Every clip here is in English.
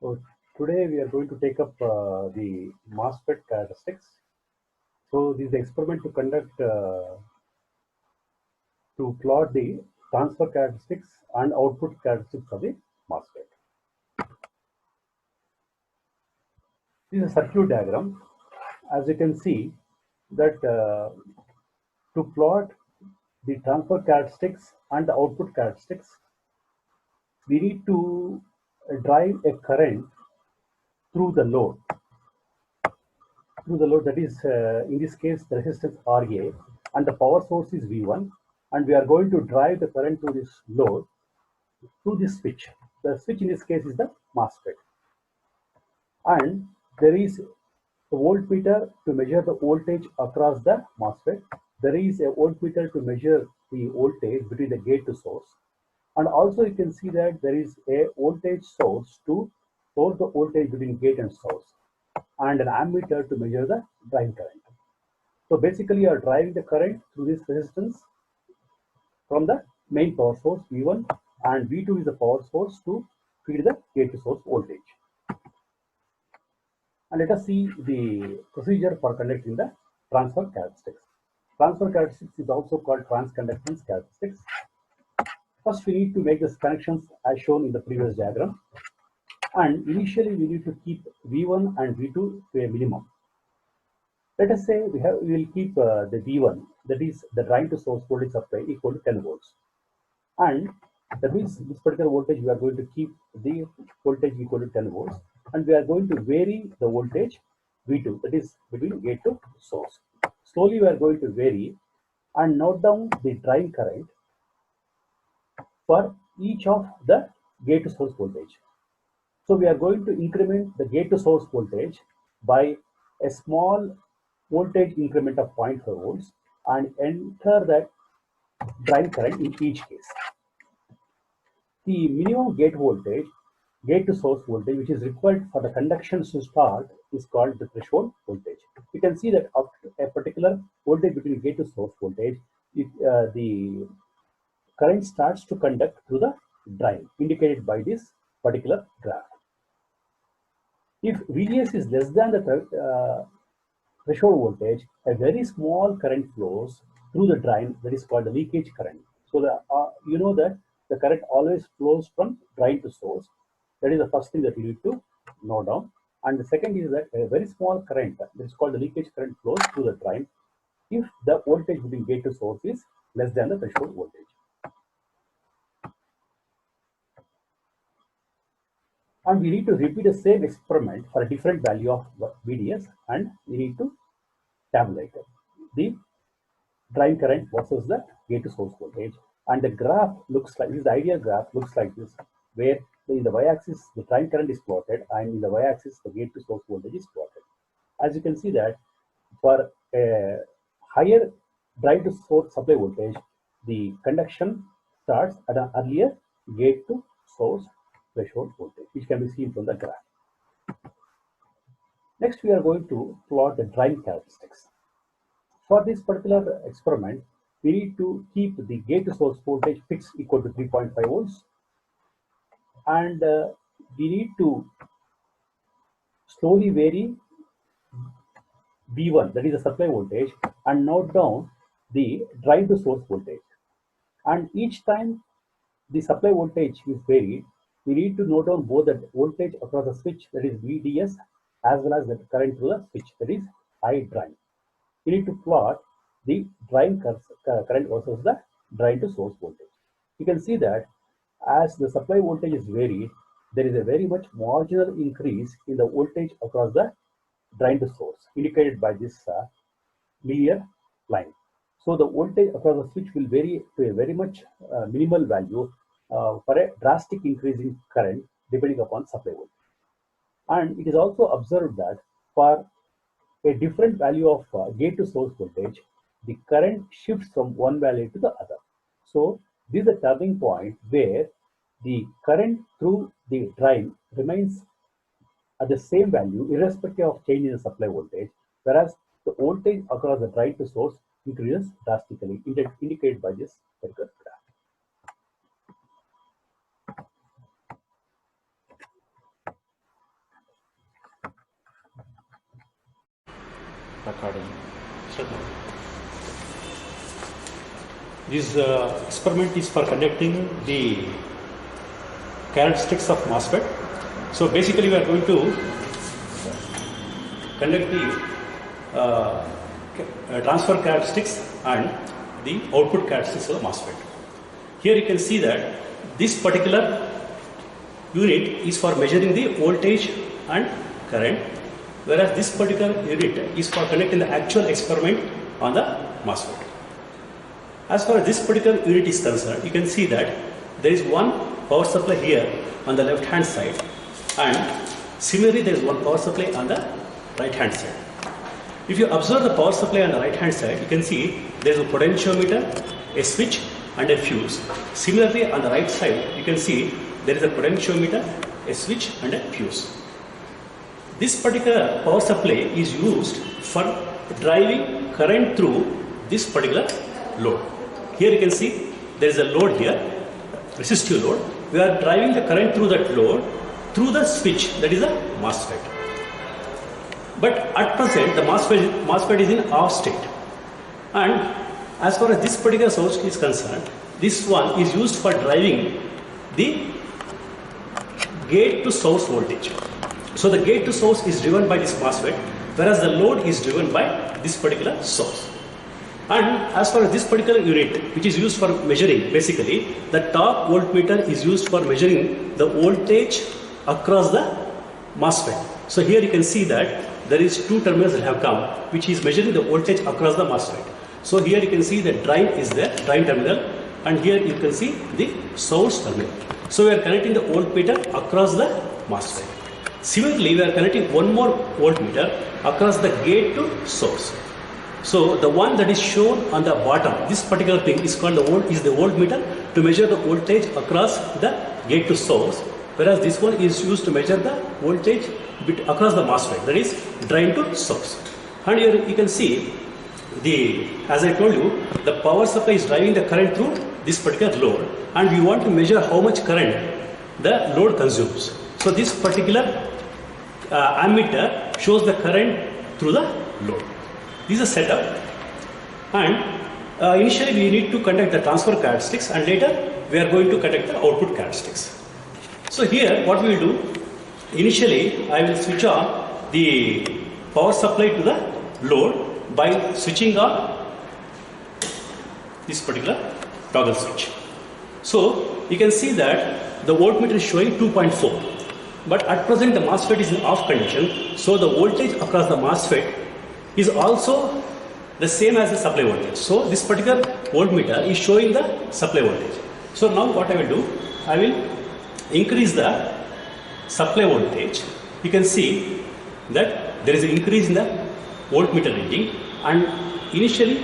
So today we are going to take up the MOSFET characteristics. So this is the experiment to conduct to plot the transfer characteristics and output characteristics of the MOSFET. This is a circuit diagram. As you can see that to plot the transfer characteristics and the output characteristics, we need to drive a current through the load that is in this case the resistance RA and the power source is V1, and we are going to drive the current to this load through this switch. The switch in this case is the MOSFET, and there is a voltmeter to measure the voltage across the MOSFET. There is a voltmeter to measure the voltage between the gate to source, and also you can see that there is a voltage source to source the voltage between gate and source, and an ammeter to measure the drive current. So basically, you are driving the current through this resistance from the main power source V1, and V2 is the power source to feed the gate to source voltage. And let us see the procedure for conducting the transfer characteristics. Transfer characteristics is also called transconductance characteristics. First, we need to make these connections as shown in the previous diagram. And initially, we need to keep V1 and V2 to a minimum. Let us say we will keep the V1, that is the drain to source voltage supply, equal to 10 volts. And that means this particular voltage we are going to keep the voltage equal to 10 volts, and we are going to vary the voltage V2, that is between gate to source. Slowly we are going to vary and note down the drain current for each of the gate to source voltage. So we are going to increment the gate to source voltage by a small voltage increment of 0.5 volts and enter that drain current in each case. The minimum gate voltage, gate to source voltage, which is required for the conduction to start, is called the threshold voltage. You can see that up to a particular voltage between gate to source voltage, the current starts to conduct through the drain, indicated by this particular graph. If VDS is less than the threshold voltage, a very small current flows through the drain, that is called the leakage current. So you know that the current always flows from drain to source. That is the first thing that you need to note down. And the second is that a very small current, that is called the leakage current, flows through the drain if the voltage between gate to source is less than the threshold voltage. And we need to repeat the same experiment for a different value of VDS, and we need to tabulate the drain current versus the gate to source voltage. And the graph looks like this. The ideal graph looks like this, where in the y-axis the drain current is plotted, and in the y-axis the gate to source voltage is plotted. As you can see that for a higher drain to source supply voltage, the conduction starts at an earlier gate to source threshold voltage, which can be seen from the graph. Next, we are going to plot the drain characteristics. For this particular experiment, we need to keep the gate to source voltage fixed equal to 3.5 volts, and we need to slowly vary V1, that is the supply voltage, and note down the drain to source voltage. And each time the supply voltage is varied, we need to note down both the voltage across the switch, that is VDS, as well as the current through the switch, that is I drain. We need to plot the drain current versus the drain to source voltage. You can see that as the supply voltage is varied, there is a very much marginal increase in the voltage across the drain to source, indicated by this linear line. So the voltage across the switch will vary to a very much minimal value for a drastic increase in current depending upon supply voltage. And it is also observed that for a different value of gate to source voltage, the current shifts from one value to the other. So this is a turning point where the current through the drain remains at the same value irrespective of change in the supply voltage, whereas the voltage across the drain to source increases drastically, indicated by this particular graph. recording. This experiment is for conducting the characteristics of MOSFET. So basically we are going to conduct the transfer characteristics and the output characteristics of the MOSFET. Here you can see that this particular unit is for measuring the voltage and current, whereas this particular unit is for conducting the actual experiment on the MOSFET. As far as this particular unit is concerned, you can see that there is one power supply here on the left hand side, and similarly there is one power supply on the right hand side. If you observe the power supply on the right hand side, you can see there is a potentiometer, a switch and a fuse. Similarly on the right side, you can see there is a potentiometer, a switch and a fuse. This particular power supply is used for driving current through this particular load. Here you can see there is a load here, resistive load. We are driving the current through that load through the switch, that is a MOSFET. But at present the MOSFET is in off state, and as far as this particular source is concerned, this one is used for driving the gate to source voltage. So the gate to source is driven by this MOSFET, whereas the load is driven by this particular source. And as far as this particular unit, which is used for measuring, basically the top voltmeter is used for measuring the voltage across the MOSFET. So here you can see that there is two terminals that have come, which is measuring the voltage across the MOSFET. So here you can see the drain is there, drain terminal, and here you can see the source terminal. So we are connecting the voltmeter across the MOSFET. Similarly, we are connecting one more voltmeter across the gate to source. So the one that is shown on the bottom, this particular thing is called the voltmeter to measure the voltage across the gate to source, whereas this one is used to measure the voltage across the MOSFET, that is drain to source. And here you can see as I told you, the power supply is driving the current through this particular load, and we want to measure how much current the load consumes. So this particular ammeter shows the current through the load. This is a setup, and initially we need to conduct the transfer characteristics, and later we are going to conduct the output characteristics. So here what we will do, initially I will switch on the power supply to the load by switching on this particular toggle switch. So you can see that the voltmeter is showing 2.4, but at present the MOSFET is in off condition, so the voltage across the MOSFET is also the same as the supply voltage. So this particular voltmeter is showing the supply voltage. So now what I will do, I will increase the supply voltage. You can see that there is an increase in the voltmeter reading, and initially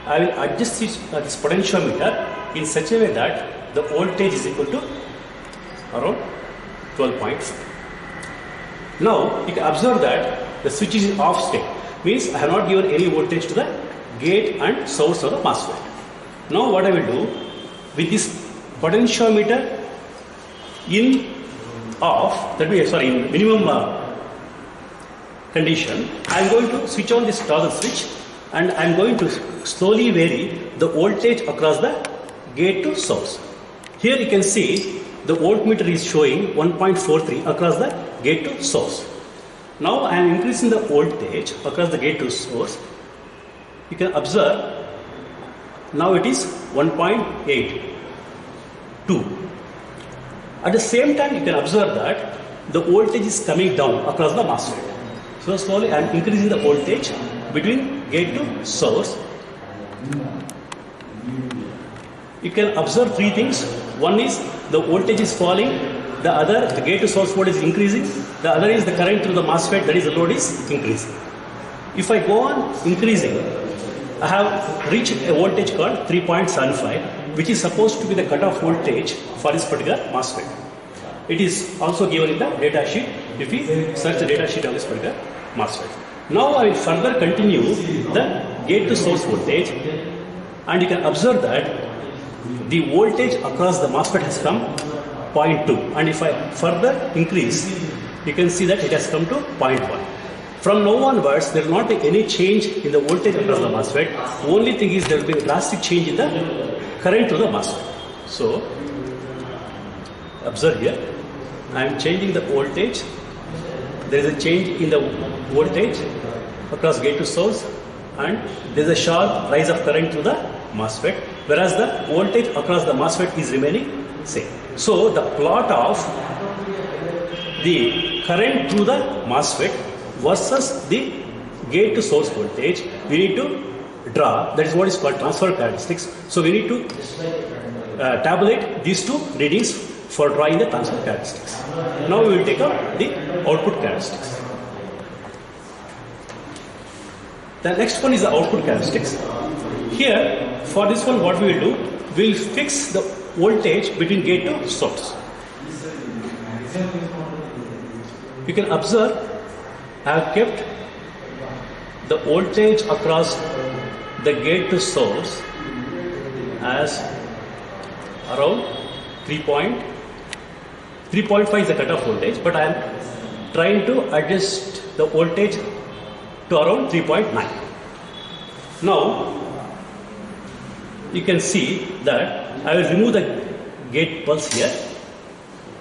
I will adjust this potentiometer in such a way that the voltage is equal to around 12 points. Now you can observe that the switch is in off state, means I have not given any voltage to the gate and source of the MOSFET. Now what I will do, with this potentiometer in off, that means in minimum condition, I am going to switch on this toggle switch, and I am going to slowly vary the voltage across the gate to source. Here you can see the voltmeter is showing 1.43 across the gate to source. Now I am increasing the voltage across the gate to source. You can observe now it is 1.82. At the same time you can observe that the voltage is coming down across the MOSFET. So slowly I am increasing the voltage between gate to source. You can observe three things. One is the voltage is falling, the gate to source voltage is increasing, the other is the current through the MOSFET, that is the load is increasing. If I go on increasing, I have reached a voltage called 3.75, which is supposed to be the cutoff voltage for this particular MOSFET. It is also given in the data sheet if we search the data sheet of this particular MOSFET. Now I will further continue the gate to source voltage, and you can observe that the voltage across the MOSFET has come 0.2, and if I further increase, you can see that it has come to 0.1. From now onwards, there will not be any change in the voltage across the MOSFET. Only thing is there will be a drastic change in the current to the MOSFET. So, observe here, I am changing the voltage. There is a change in the voltage across gate to source, and there is a sharp rise of current to the MOSFET, whereas the voltage across the MOSFET is remaining same. So, the plot of the current through the MOSFET versus the gate to source voltage, we need to draw. That is what is called transfer characteristics. So we need to tabulate these two readings for drawing the transfer characteristics. Now we will take up the output characteristics. The next one is the output characteristics. Here, for this one, what we will do, we will fix the voltage between gate to source. You can observe, I have kept the voltage across the gate to source as around 3.5 is the cutoff voltage, but I am trying to adjust the voltage to around 3.9. Now, you can see that I will remove the gate pulse here.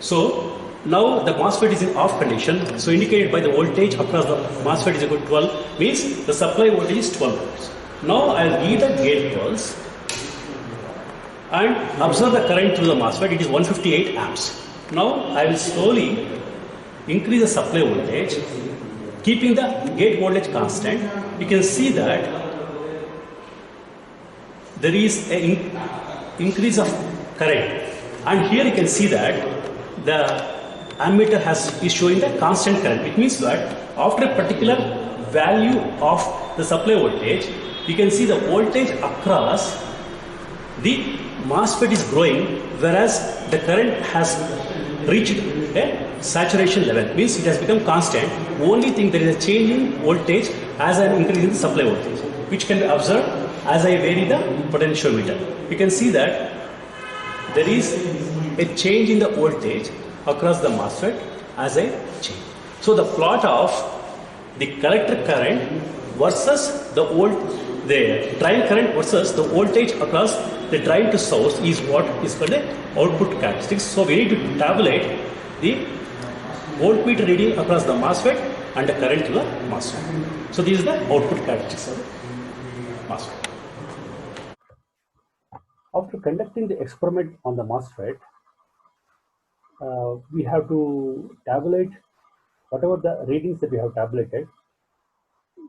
So, now the MOSFET is in off condition, so indicated by the voltage across the MOSFET is equal to 12, means the supply voltage is 12 volts. Now I will give the gate pulse and observe the current through the MOSFET, it is 158 amps. Now I will slowly increase the supply voltage, keeping the gate voltage constant. You can see that there is an increase of current, and here you can see that the ammeter is showing the constant current, which means that after a particular value of the supply voltage, you can see the voltage across the MOSFET is growing, whereas the current has reached a saturation level, means it has become constant. Only thing, there is a change in voltage as I am increasing the supply voltage, which can be observed as I vary the potentiometer. You can see that there is a change in the voltage across the MOSFET as I change. So the plot of the collector current versus the drain current versus the voltage across the drain to source is what is called the output characteristics. So we need to tabulate the voltmeter reading across the MOSFET and the current to the MOSFET. So this is the output characteristics of the MOSFET. After conducting the experiment on the MOSFET, we have to tabulate whatever the readings that we have tabulated.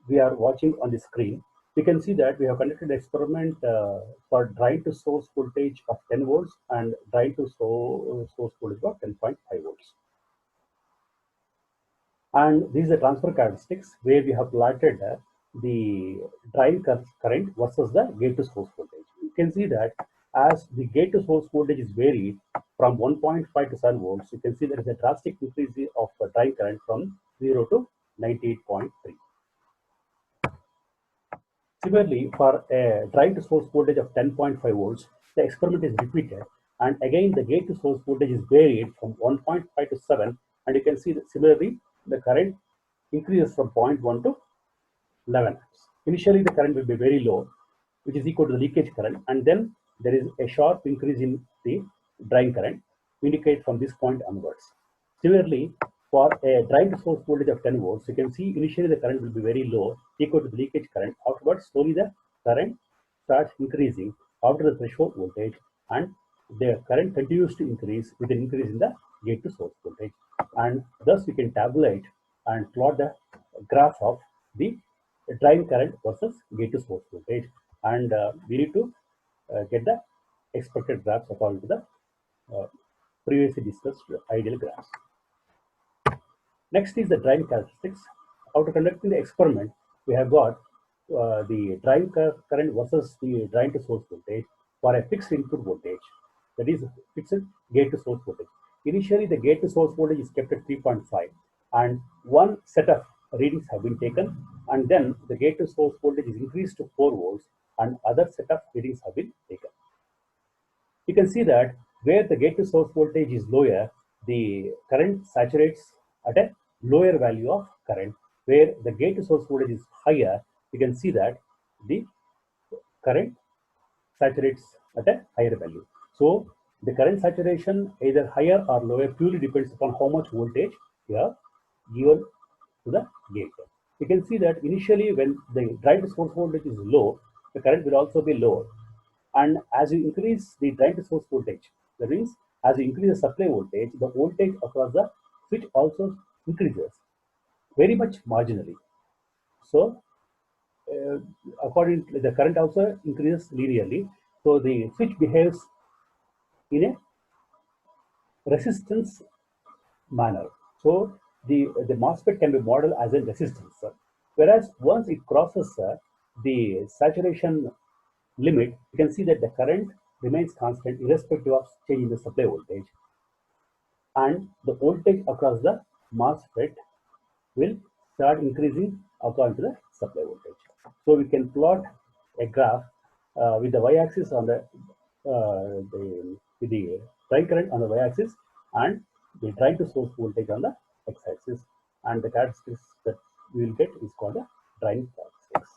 We are watching on the screen. We can see that we have conducted the experiment for drain to source voltage of 10 volts and drain to source voltage of 10.5 volts. And this is the transfer characteristics where we have plotted the drain current versus the gate to source voltage. You can see that as the gate to source voltage is varied from 1.5 to 7 volts, you can see there is a drastic increase of drain current from 0 to 98.3. Similarly, for a drain to source voltage of 10.5 volts, the experiment is repeated, and again the gate to source voltage is varied from 1.5 to 7, and you can see that similarly the current increases from 0.1 to 11 amps. Initially, the current will be very low, which is equal to the leakage current, and then there is a sharp increase in the drain current, indicate from this point onwards. Similarly, for a drain to source voltage of 10 volts, you can see initially the current will be very low, equal to the leakage current. Afterwards, slowly the current starts increasing after the threshold voltage, and the current continues to increase with an increase in the gate to source voltage. And thus we can tabulate and plot the graph of the drain current versus gate to source voltage. And we need to get the expected graphs according to the previously discussed ideal graphs. Next is the drain characteristics. After conducting the experiment, we have got the drain current versus the drain to source voltage for a fixed input voltage, that is fixed gate to source voltage. Initially, the gate to source voltage is kept at 3.5, and one set of readings have been taken, and then the gate to source voltage is increased to 4 volts, and other set of readings have been taken. You can see that where the gate to source voltage is lower, the current saturates at a lower value of current, where the gate to source voltage is higher, you can see that the current saturates at a higher value. So the current saturation either higher or lower purely depends upon how much voltage you have given to the gate. You can see that initially when the drive to source voltage is low, the current will also be lower. And as you increase the drive to source voltage, that means as you increase the supply voltage, the voltage across the switch also increases very much marginally. So uh, according to the current also increases linearly. So the switch behaves in a resistance manner. So the MOSFET can be modeled as a resistance. Whereas once it crosses the saturation limit, you can see that the current remains constant irrespective of change in the supply voltage, and the voltage across the MOSFET will start increasing according to the supply voltage. So we can plot a graph with the y-axis on with the drive current on the y-axis and the drive to source voltage on the x-axis, and the characteristics that we will get is called the driving characteristics.